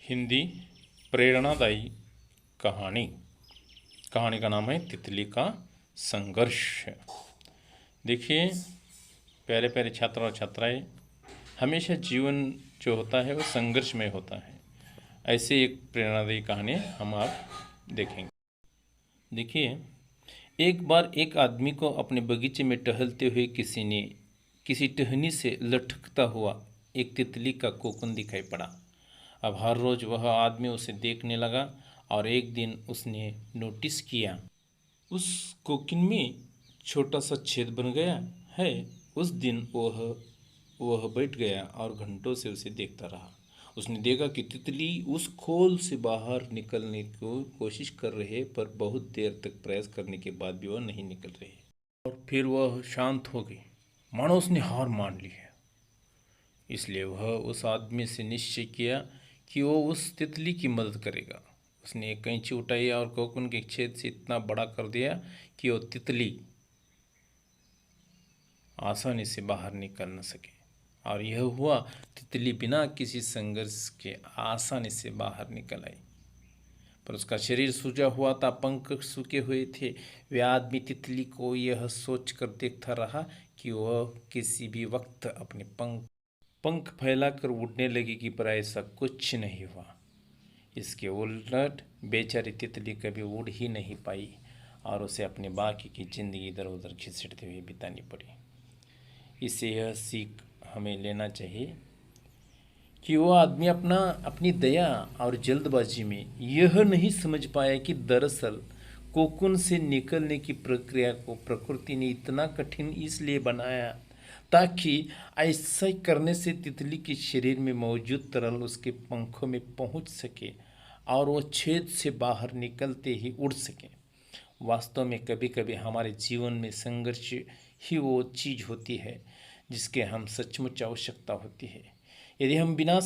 हिंदी प्रेरणादायी कहानी। कहानी का नाम है तितली का संघर्ष। देखिए प्यारे प्यारे छात्र और छात्राएं, हमेशा जीवन जो होता है वो संघर्ष में होता है। ऐसे एक प्रेरणादायी कहानी हम आप देखेंगे। देखिए, एक बार एक आदमी को अपने बगीचे में टहलते हुए किसी टहनी से लटकता हुआ एक तितली का कोकून दिखाई पड़ा। अब हर रोज़ वह आदमी उसे देखने लगा और एक दिन उसने नोटिस किया उस कोकून में छोटा सा छेद बन गया है। उस दिन वह बैठ गया और घंटों से उसे देखता रहा। उसने देखा कि तितली उस खोल से बाहर निकलने की कोशिश कर रहे, पर बहुत देर तक प्रयास करने के बाद भी वह नहीं निकल रही। और फिर वह शांत हो गई, मानो उसने हार मान ली है। इसलिए वह उस आदमी से निश्चय किया कि वो उस तितली की मदद करेगा। उसने एक कैंची उठाई और कोकून के छेद से इतना बड़ा कर दिया कि वो तितली आसानी से बाहर निकल न सके। और यह हुआ, तितली बिना किसी संघर्ष के आसानी से बाहर निकल आई। पर उसका शरीर सूजा हुआ था, पंख सूखे हुए थे। वह आदमी तितली को यह सोचकर देखता रहा कि वह किसी भी वक्त अपने पंख फैलाकर उड़ने लगेगी, पर ऐसा कुछ नहीं हुआ। इसके उलट बेचारी तितली कभी उड़ ही नहीं पाई और उसे अपने बाकी की जिंदगी इधर उधर घिसटते हुए बितानी पड़ी। इससे यह सीख हमें लेना चाहिए कि वो आदमी अपनी दया और जल्दबाजी में यह नहीं समझ पाया कि दरअसल कोकून से निकलने की प्रक्रिया को प्रकृति ने इतना कठिन इसलिए बनाया ताकि ऐसा करने से तितली के शरीर में मौजूद तरल उसके पंखों में पहुंच सके और वो छेद से बाहर निकलते ही उड़ सके। वास्तव में कभी कभी हमारे जीवन में संघर्ष ही वो चीज़ होती है जिसके हम सचमुच आवश्यकता होती है। यदि हम बिना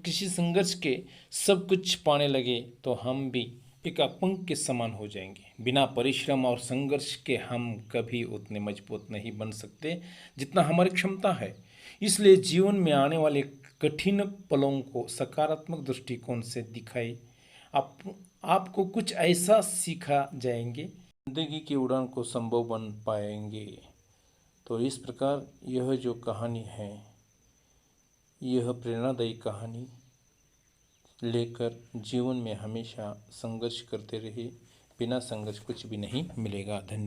किसी संघर्ष के सब कुछ पाने लगे तो हम भी एक अपंग के समान हो जाएंगे। बिना परिश्रम और संघर्ष के हम कभी उतने मजबूत नहीं बन सकते जितना हमारी क्षमता है। इसलिए जीवन में आने वाले कठिन पलों को सकारात्मक दृष्टिकोण से दिखाई आपको कुछ ऐसा सीखा जाएंगे, जिंदगी की उड़ान को संभव बन पाएंगे। तो इस प्रकार यह जो कहानी है, यह प्रेरणादायी कहानी लेकर जीवन में हमेशा संघर्ष करते रहिए। बिना संघर्ष कुछ भी नहीं मिलेगा। धन्यवाद।